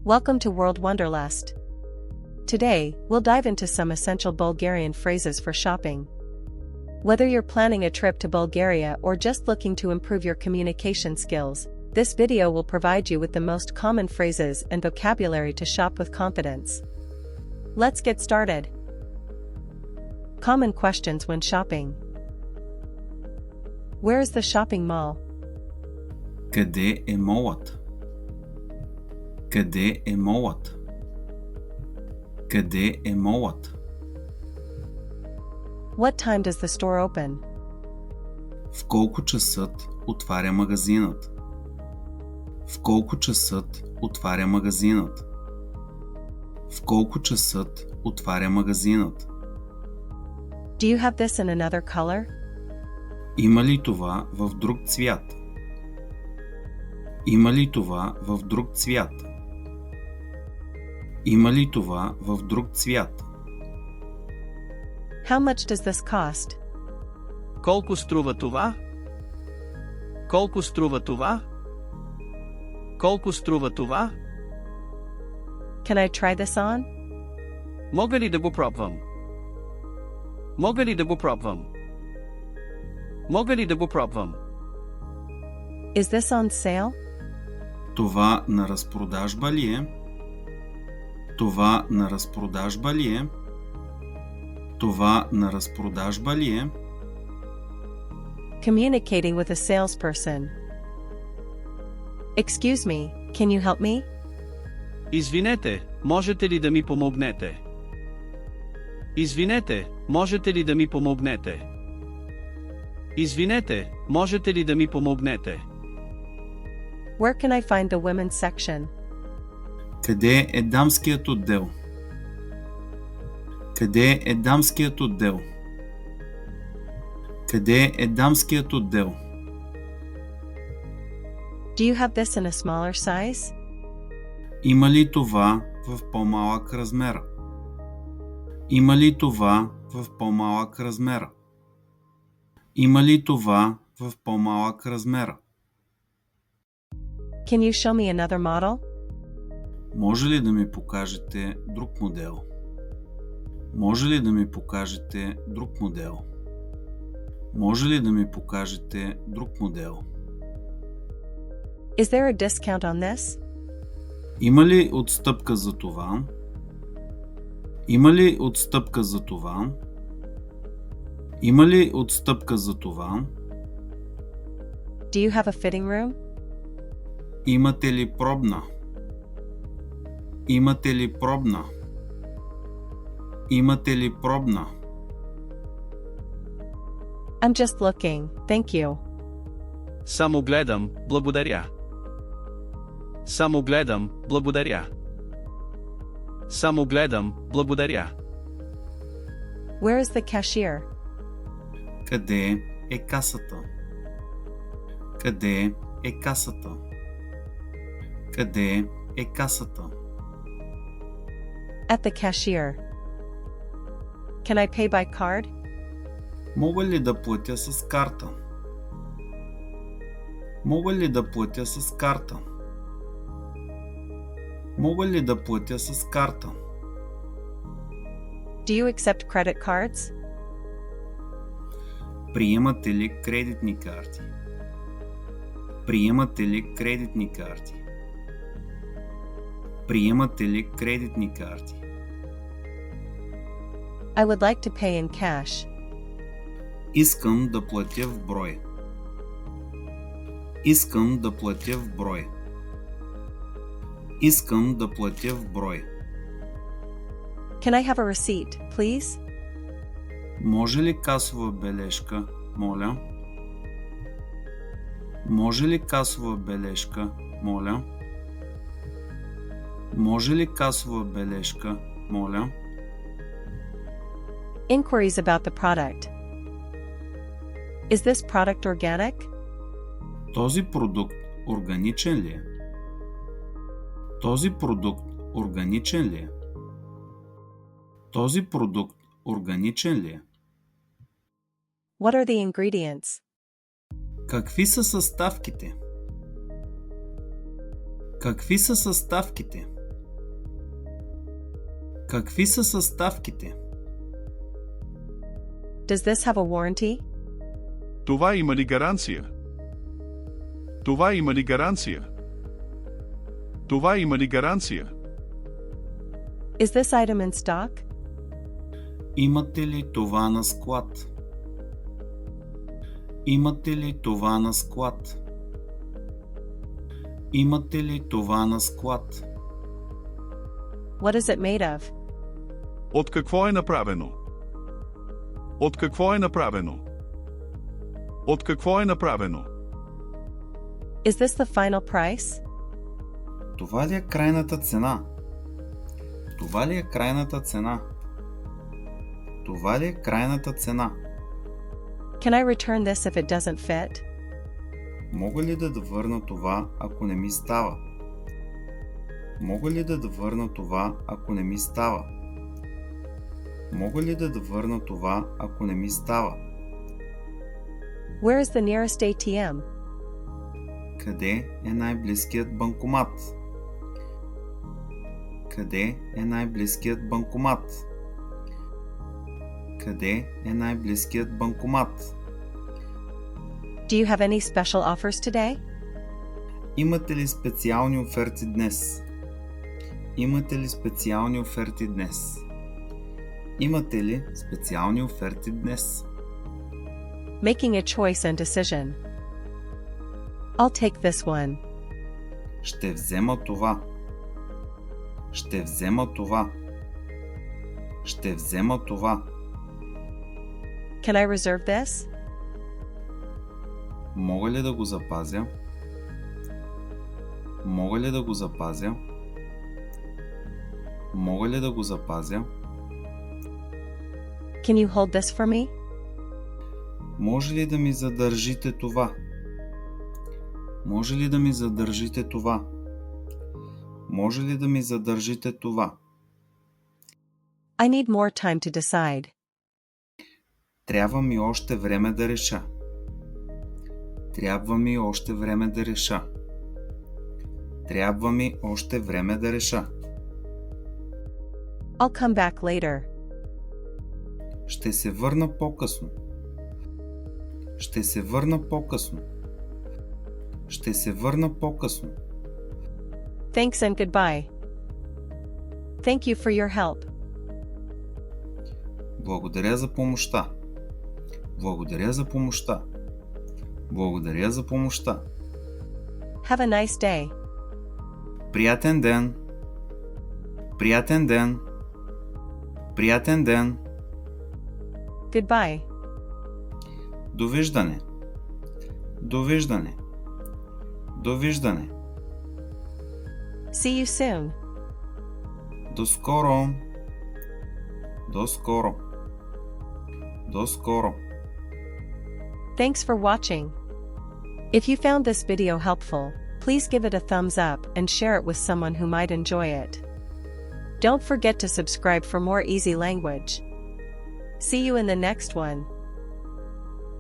Welcome to World Wanderlust. Today, we'll dive into some essential Bulgarian phrases for shopping. Whether you're planning a trip to Bulgaria or just looking to improve your communication skills, this video will provide you with the most common phrases and vocabulary to shop with confidence. Let's get started. Common questions when shopping. Where is the shopping mall? Къде е молът? Къде е молът? Къде е молът? What time does the store open? В колко часът отваря магазинът? В колко часът отваря магазинът? В колко часът отваря магазинът? Do you have this in another color? Има ли това в друг цвят? Има ли това в друг цвят? Има ли това в друг цвят? How much does this cost? Колко струва това? Колко струва това? Колко струва това? Can I try this on? Мога ли да го пробвам? Мога ли да го пробвам? Мога ли да го пробвам? Is this on sale? Това на разпродажба ли е? Това на разпродажба ли е? Това на разпродажба ли е? Communicating with a salesperson. Excuse me, can you help me? Извинете, можете ли да ми помогнете? Извинете, можете ли да ми помогнете? Извинете, можете ли да ми помогнете? Where can I find the women's section? Къде е дамският отдел? Къде е дамският отдел? Къде е дамският отдел? Do you have this in a smaller size? Има ли това в по-малък размер? Има ли това в по-малък размер? Има ли това в по-малък размер? Can you show me another model? Може ли да ми покажете друг модел? Може ли да ми покажете друг модел? Може ли да ми покажете друг модел? Is there a discount on this? Има ли отстъпка за това? Има ли отстъпка за това? Има ли отстъпка за това? Do you have a fitting room? Имате ли пробна? Имате ли пробна? Имате ли пробна? I'm just looking, thank you. Само гледам, благодаря. Само гледам, благодаря. Само гледам, благодаря. Where is the cashier? Къде е касата? Къде е касата? Къде е касата? At the cashier. Can I pay by card? Мога ли да платя с карта? Мога ли да платя с карта? Мога ли да платя с карта? Do you accept credit cards? Приемате ли кредитни карти? Приемате ли кредитни карти? Приемате ли кредитни карти? I would like to pay in cash. Искам да платя в брой. Искам да платя в брой. Искам да платя в брой. Can I have a receipt, please? Може ли касова бележка, моля? Може ли касова бележка, моля? Може ли касова бележка, моля? Inquiries about the product. Is this product organic? Този продукт органичен ли е? Този продукт органичен ли е? Този продукт органичен ли е? What are the ingredients? Какви са съставките? Какви са съставките? Какви са съставките? Does this have a warranty? Това има ли гаранция? Това има ли гаранция? Това има ли гаранция? Is this item in stock? Имате ли това на склад? Имате ли това на склад? Имате ли това на склад? What is it made of? От какво е направено? От какво е направено? От какво е направено? Is this the final price? Това ли е крайната цена? Това ли е крайната цена? Това ли е крайната цена? Can I return this if it doesn't fit? Мога ли да върна това, ако не ми става? Мога ли да върна това, ако не ми става? Мога ли да върна това, ако не ми става? Where is the nearest ATM? Къде е най-близкият банкомат? Къде е най-близкият банкомат? Къде е най-близкият банкомат? Do you have any special offers today? Имате ли специални оферти днес? Имате ли специални оферти днес? Имате ли специални оферти днес? Making a choice and decision. I'll take this one. Ще взема това. Ще взема това. Ще взема това. Can I reserve this? Мога ли да го запазя? Мога ли да го запазя? Мога ли да го запазя? Can you hold this for me? Може ли да ми задържите това? Може ли да ми задържите това? Може ли да ми задържите това? I need more time to decide. Трябва ми още време да реша. Трябва ми още време да реша. Трябва ми още време да реша. I'll come back later. Ще се върна по-късно. Ще се върна по-късно. Ще се върна по-късно. Thanks and goodbye. Thank you for your help. Благодаря за помощта. Благодаря за помощта. Благодаря за помощта. Have a nice day. Приятен ден. Приятен ден. Приятен ден. Goodbye. Довиждане. Довиждане. Довиждане. See you soon. До скоро. До скоро. До скоро. Thanks for watching. If you found this video helpful, please give it a thumbs up and share it with someone who might enjoy it. Don't forget to subscribe for more easy language. See you in the next one.